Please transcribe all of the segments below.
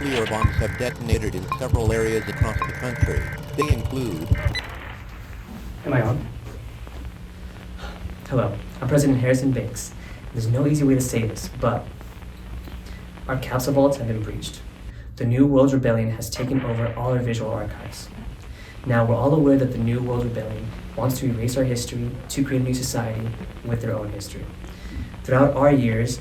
nuclear bombs have detonated in several areas across the country. They include... Am I on? Hello, I'm President Harrison Banks. There's no easy way to say this, but our capsule vaults have been breached. The New World Rebellion has taken over all our visual archives. Now, we're all aware that the New World Rebellion wants to erase our history to create a new society with their own history. Throughout our years,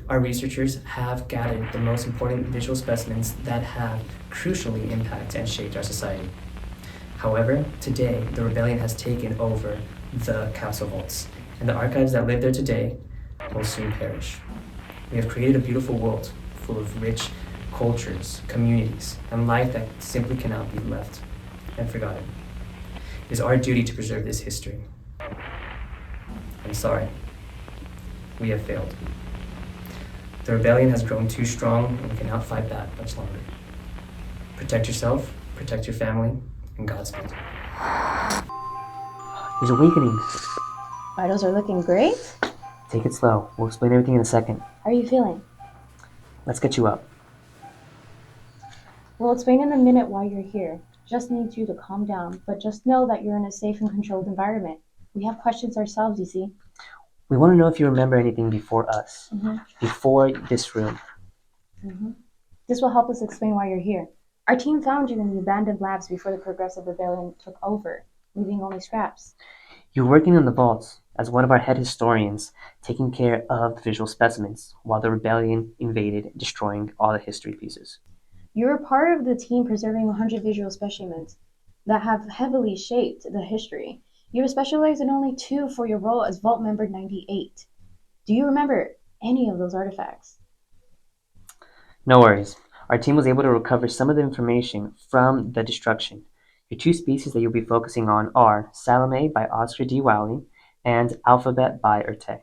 our researchers, have gathered the most important visual specimens that have crucially impacted and shaped our society. However, today, the rebellion has taken over the capsule vaults, and the archives that live there today will soon perish. We have created a beautiful world full of rich cultures, communities, and life that simply cannot be left and forgotten. It is our duty to preserve this history. I'm sorry. We have failed. The rebellion has grown too strong and we cannot fight back much longer. Protect yourself, protect your family, and Godspeed. There's awakening. Vitals are looking great. Take it slow. We'll explain everything in a second. How are you feeling? Let's get you up. We'll explain in a minute why you're here. Just need you to calm down, but just know that you're in a safe and controlled environment. We have questions ourselves, you see. We want to know if you remember anything before us, before this room. This will help us explain why you're here. Our team found you in the abandoned labs before the Progressive Rebellion took over, leaving only scraps. You were working in the vaults as one of our head historians, taking care of the visual specimens, while the rebellion invaded, destroying all the history pieces. You were part of the team preserving 100 visual specimens that have heavily shaped the history. You were specialized in only 2 for your role as Vault Member 98. Do you remember any of those artifacts? No worries. Our team was able to recover some of the information from the destruction. Your 2 species that you'll be focusing on are Salome by Oscar D. Wiley and Alphabet by Erte.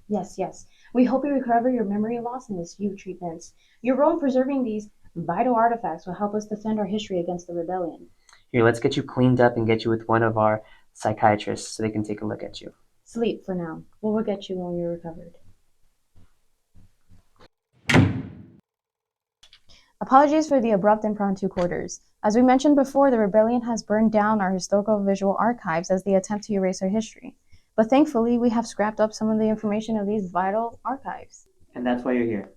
Yes. We hope you recover your memory loss in this few treatments. Your role in preserving these vital artifacts will help us defend our history against the rebellion. Here, let's get you cleaned up and get you with one of our psychiatrists so they can take a look at you. Sleep for now. We'll get you when you're recovered. Apologies for the abrupt impromptu quarters. As we mentioned before, the rebellion has burned down our historical visual archives as they attempt to erase our history. But thankfully, we have scrapped up some of the information of these vital archives. And that's why you're here.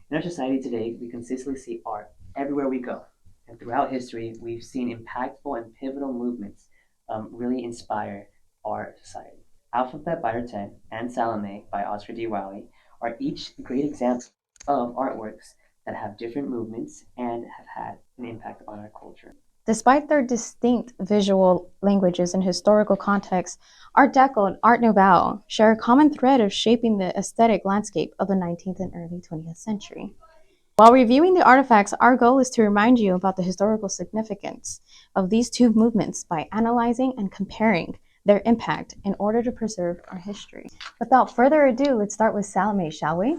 In our society today, we consistently see art everywhere we go. And throughout history, we've seen impactful and pivotal movements really inspire our society. Alphabet by Erte and Salome by Oscar D. Wiley are each great examples of artworks that have different movements and have had an impact on our culture. Despite their distinct visual languages and historical contexts, Art Deco and Art Nouveau share a common thread of shaping the aesthetic landscape of the 19th and early 20th century. While reviewing the artifacts, our goal is to remind you about the historical significance of these 2 movements by analyzing and comparing their impact in order to preserve our history. Without further ado, let's start with Salome, shall we?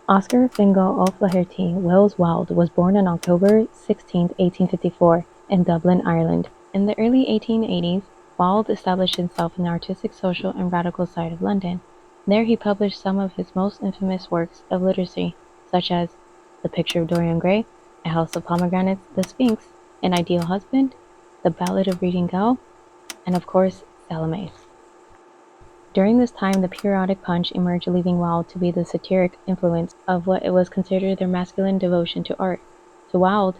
Oscar Fingal O'Flaherty Wells Wilde was born on October 16, 1854, in Dublin, Ireland. In the early 1880s, Wilde established himself in the artistic, social, and radical side of London. There he published some of his most infamous works of literacy, such as The Picture of Dorian Gray, A House of Pomegranates, The Sphinx, An Ideal Husband, The Ballad of Reading Gaol, and of course, Salome. During this time, the periodic punch emerged, leaving Wilde to be the satiric influence of what it was considered their masculine devotion to art. To Wilde,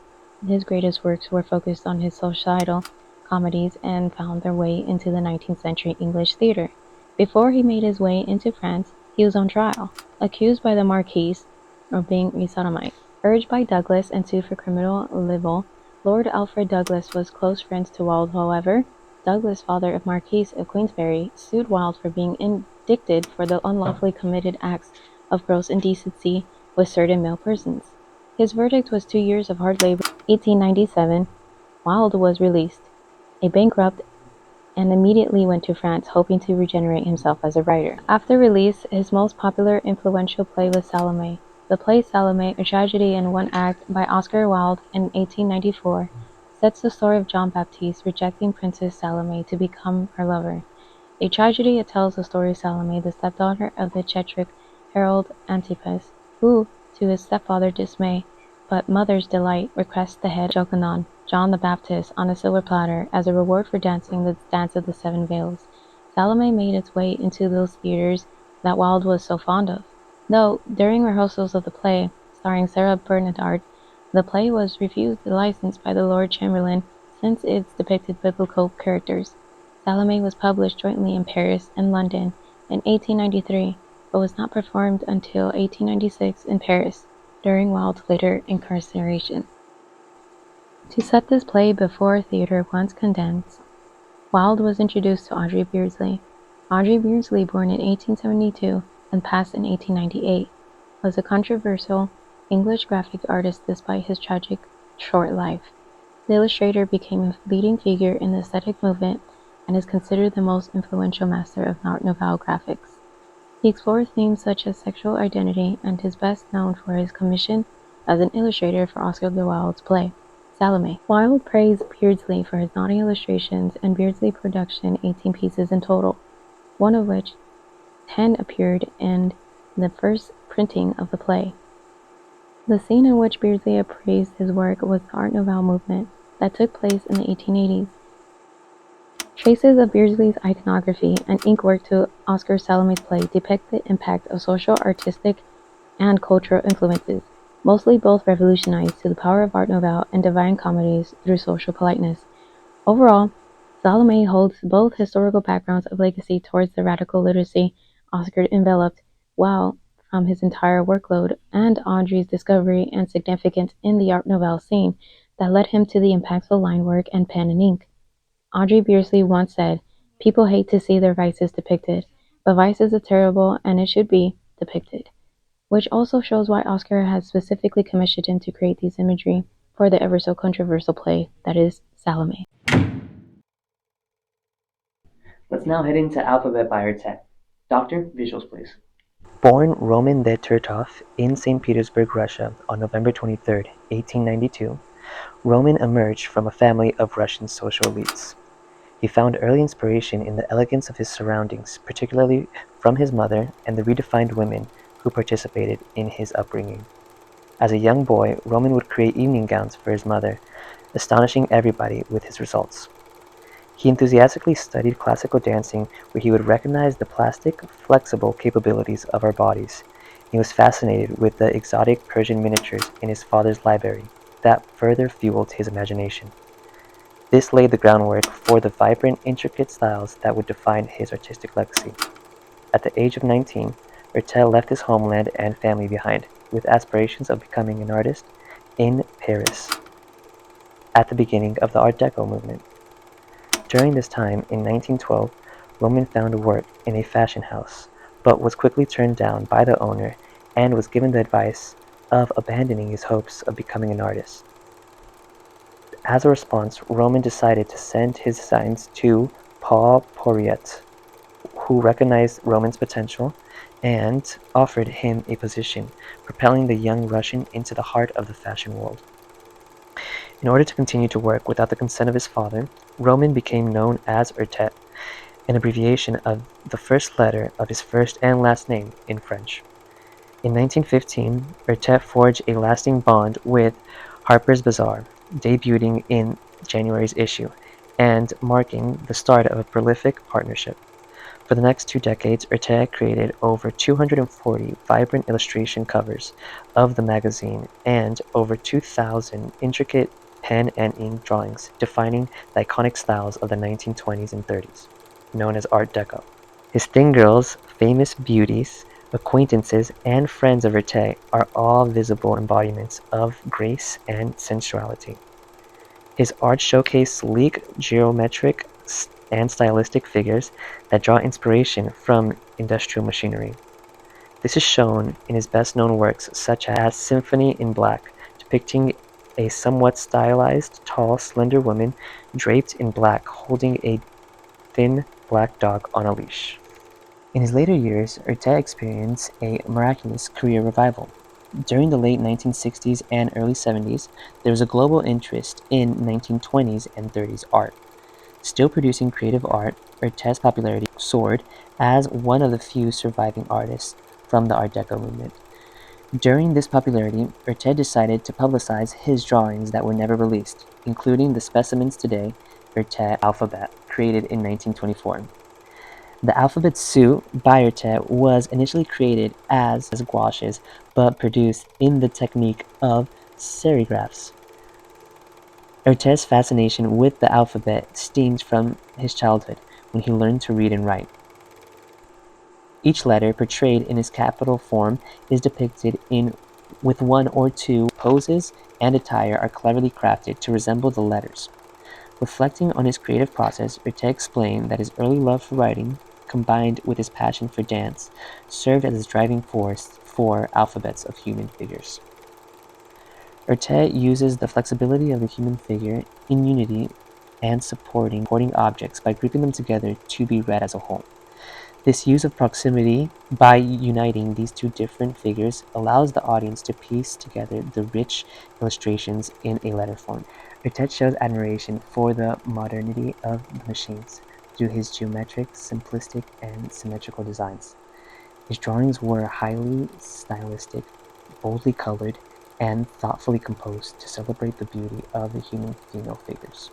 his greatest works were focused on his societal comedies and found their way into the 19th century English theater. Before he made his way into France, he was on trial, accused by the Marquise of being a sodomite. Urged by Douglas and sued for criminal libel, Lord Alfred Douglas was close friends to Wilde. However, Douglas, father of Marquis of Queensberry, sued Wilde for being indicted for the unlawfully committed acts of gross indecency with certain male persons. His verdict was 2 years of hard labor. 1897, Wilde was released, a bankrupt, and immediately went to France, hoping to regenerate himself as a writer. After release, his most popular influential play was Salome. The play Salome, a tragedy in 1 act by Oscar Wilde in 1894, sets the story of John Baptiste rejecting Princess Salome to become her lover. A tragedy, it tells the story of Salome, the stepdaughter of the Chetric Harold Antipas, who, to his stepfather's dismay, but Mother's Delight requests the head of Jochanan, John the Baptist, on a silver platter as a reward for dancing the Dance of the Seven Veils. Salome made its way into those theaters that Wilde was so fond of. Though, during rehearsals of the play, starring Sarah Bernhardt, the play was refused the license by the Lord Chamberlain since it depicted biblical characters. Salome was published jointly in Paris and London in 1893, but was not performed until 1896 in Paris, during Wilde's later incarceration. To set this play before a theatre once condensed, Wilde was introduced to Audrey Beardsley. Audrey Beardsley, born in 1872 and passed in 1898, was a controversial English graphic artist despite his tragic short life. The illustrator became a leading figure in the aesthetic movement and is considered the most influential master of Art Nouveau graphics. He explored themes such as sexual identity and is best known for his commission as an illustrator for Oscar Wilde's play, Salome. Wilde praised Beardsley for his naughty illustrations, and Beardsley production 18 pieces in total, one of which 10 appeared in the first printing of the play. The scene in which Beardsley appraised his work was the Art Nouveau movement that took place in the 1880s. Traces of Beardsley's iconography and ink work to Oscar Salome's play depict the impact of social, artistic, and cultural influences, mostly both revolutionized to the power of Art Nouveau and Divine Comedies through social politeness. Overall, Salome holds both historical backgrounds of legacy towards the radical literacy Oscar enveloped, while from his entire workload, and Audrey's discovery and significance in the Art Nouveau scene that led him to the impactful line work and pen and ink. Audrey Beardsley once said, "People hate to see their vices depicted, but vices are terrible and it should be depicted," which also shows why Oscar has specifically commissioned him to create these imagery for the ever so controversial play that is Salome. Let's now head into Alphabet by Erte. Doctor, visuals please. Born Roman de Tertov in St. Petersburg, Russia on November 23, 1892, Roman emerged from a family of Russian social elites. He found early inspiration in the elegance of his surroundings, particularly from his mother and the redefined women who participated in his upbringing. As a young boy, Roman would create evening gowns for his mother, astonishing everybody with his results. He enthusiastically studied classical dancing, where he would recognize the plastic, flexible capabilities of our bodies. He was fascinated with the exotic Persian miniatures in his father's library that further fueled his imagination. This laid the groundwork for the vibrant, intricate styles that would define his artistic legacy. At the age of 19, Erte left his homeland and family behind, with aspirations of becoming an artist in Paris at the beginning of the Art Deco movement. During this time, in 1912, Roman found work in a fashion house, but was quickly turned down by the owner and was given the advice of abandoning his hopes of becoming an artist. As a response, Roman decided to send his designs to Paul Poiriet, who recognized Roman's potential and offered him a position, propelling the young Russian into the heart of the fashion world. In order to continue to work without the consent of his father, Roman became known as Erte, an abbreviation of the first letter of his first and last name in French. In 1915, Erte forged a lasting bond with Harper's Bazaar, debuting in January's issue, and marking the start of a prolific partnership. For the next 2 decades, Erte created over 240 vibrant illustration covers of the magazine and over 2,000 intricate pen and ink drawings defining the iconic styles of the 1920s and 30s, known as Art Deco. His thin girls, famous beauties, acquaintances, and friends of Erte are all visible embodiments of grace and sensuality. His art showcased sleek, geometric, and stylistic figures that draw inspiration from industrial machinery. This is shown in his best-known works such as Symphony in Black, depicting a somewhat stylized, tall, slender woman draped in black holding a thin black dog on a leash. In his later years, Erte experienced a miraculous career revival. During the late 1960s and early 70s, there was a global interest in 1920s and 30s art. Still producing creative art, Erte's popularity soared as one of the few surviving artists from the Art Deco movement. During this popularity, Erte decided to publicize his drawings that were never released, including the specimens today, Erte alphabet, created in 1924. The alphabet Sioux by Erte was initially created as gouaches, but produced in the technique of serigraphs. Erte's fascination with the alphabet stems from his childhood, when he learned to read and write. Each letter, portrayed in its capital form, is depicted with one or two poses and attire are cleverly crafted to resemble the letters. Reflecting on his creative process, Erte explained that his early love for writing, combined with his passion for dance, served as his driving force for alphabets of human figures. Erte uses the flexibility of the human figure in unity and supporting objects by grouping them together to be read as a whole. This use of proximity, by uniting these two different figures, allows the audience to piece together the rich illustrations in a letter form. Erte shows admiration for the modernity of the machines through his geometric, simplistic, and symmetrical designs. His drawings were highly stylistic, boldly colored, and thoughtfully composed to celebrate the beauty of the human female figures.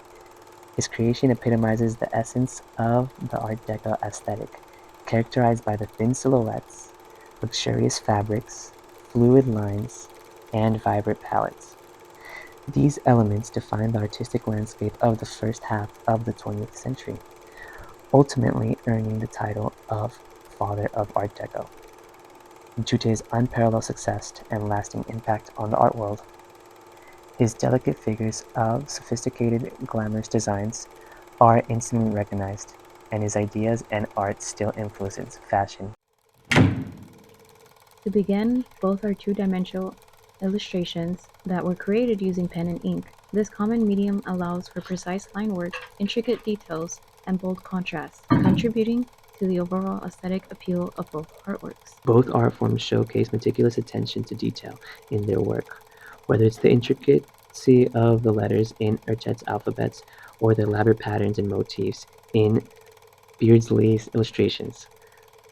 His creation epitomizes the essence of the Art Deco aesthetic, characterized by the thin silhouettes, luxurious fabrics, fluid lines, and vibrant palettes. These elements define the artistic landscape of the first half of the 20th century, ultimately earning the title of Father of Art Deco, due to his unparalleled success and lasting impact on the art world. His delicate figures of sophisticated, glamorous designs are instantly recognized, and his ideas and art still influences fashion. To begin, both are two-dimensional illustrations that were created using pen and ink. This common medium allows for precise line work, intricate details, and bold contrasts, contributing to the overall aesthetic appeal of both artworks. Both art forms showcase meticulous attention to detail in their work, whether it's the intricacy of the letters in Ertet's alphabets or the elaborate patterns and motifs in Beardsley's illustrations.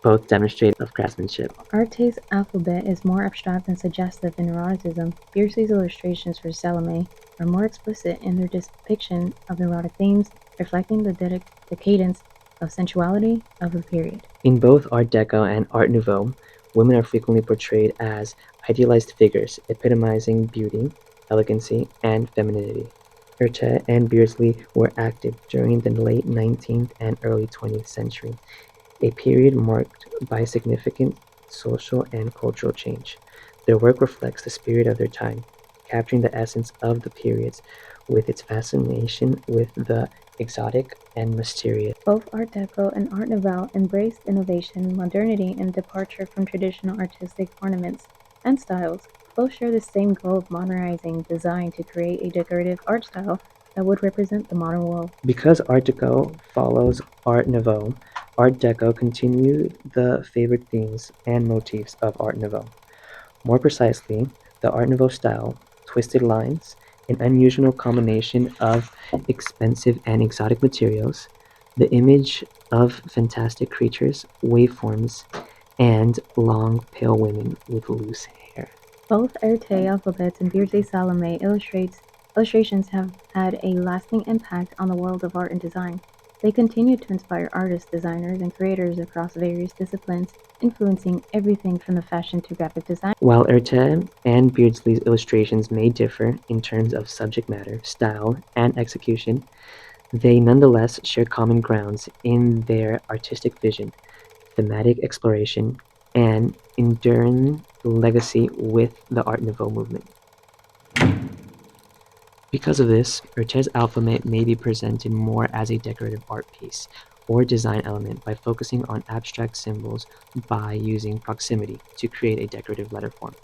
Both demonstrate of craftsmanship. Arte's alphabet is more abstract and suggestive in eroticism. Beardsley's illustrations for Salome are more explicit in their depiction of erotic themes, reflecting the decadence of sensuality of the period. In both Art Deco and Art Nouveau, women are frequently portrayed as idealized figures, epitomizing beauty, elegancy, and femininity. Erte and Beardsley were active during the late 19th and early 20th century, a period marked by significant social and cultural change. Their work reflects the spirit of their time, capturing the essence of the periods with its fascination with the exotic and mysterious. Both Art Deco and Art Nouveau embraced innovation, modernity, and departure from traditional artistic ornaments and styles. Both share the same goal of modernizing design to create a decorative art style that would represent the modern world. Because Art Deco follows Art Nouveau, Art Deco continued the favorite themes and motifs of Art Nouveau. More precisely, the Art Nouveau style, twisted lines, an unusual combination of expensive and exotic materials, the image of fantastic creatures, waveforms, and long, pale women with loose hair. Both Erte alphabets and Beardsley Salome illustrations have had a lasting impact on the world of art and design. They continue to inspire artists, designers, and creators across various disciplines, influencing everything from the fashion to graphic design. While Erte and Beardsley's illustrations may differ in terms of subject matter, style, and execution, they nonetheless share common grounds in their artistic vision, thematic exploration, and enduring legacy with the Art Nouveau movement. Because of this, Erte's alphabet may be presented more as a decorative art piece or design element by focusing on abstract symbols by using proximity to create a decorative letter form,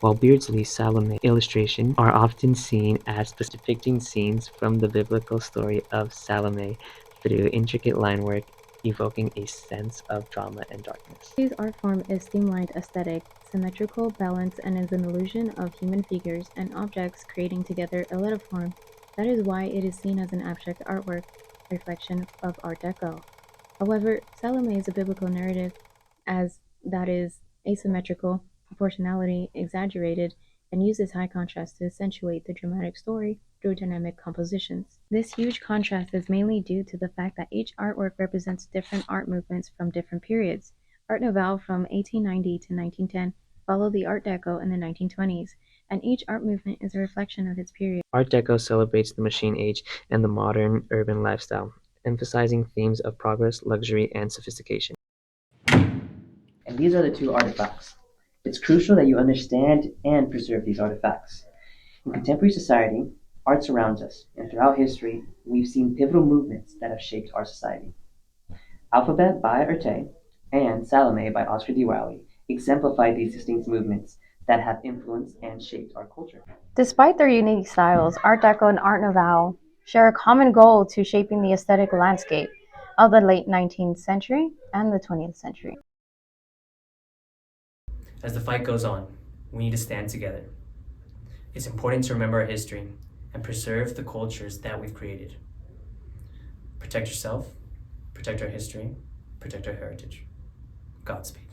while Beardsley's Salome illustrations are often seen as depicting scenes from the biblical story of Salome through intricate line work evoking a sense of drama and darkness. His art form is streamlined aesthetic, symmetrical, balanced, and is an illusion of human figures and objects creating together a letter form. That is why it is seen as an abstract artwork, reflection of Art Deco. However, Salome is a biblical narrative as that is asymmetrical, proportionality exaggerated, and uses high contrast to accentuate the dramatic story through dynamic compositions. This huge contrast is mainly due to the fact that each artwork represents different art movements from different periods. Art Nouveau from 1890 to 1910 followed the Art Deco in the 1920s, and each art movement is a reflection of its period. Art Deco celebrates the machine age and the modern urban lifestyle, emphasizing themes of progress, luxury, and sophistication. And these are the two artifacts. It's crucial that you understand and preserve these artifacts. In contemporary society, art surrounds us, and throughout history, we've seen pivotal movements that have shaped our society. Alphabet by Erte and Salome by Oscar D. Wiley exemplify these distinct movements that have influenced and shaped our culture. Despite their unique styles, Art Deco and Art Nouveau share a common goal to shaping the aesthetic landscape of the late 19th century and the 20th century. As the fight goes on, we need to stand together. It's important to remember our history and preserve the cultures that we've created. Protect yourself, protect our history, protect our heritage. Godspeed.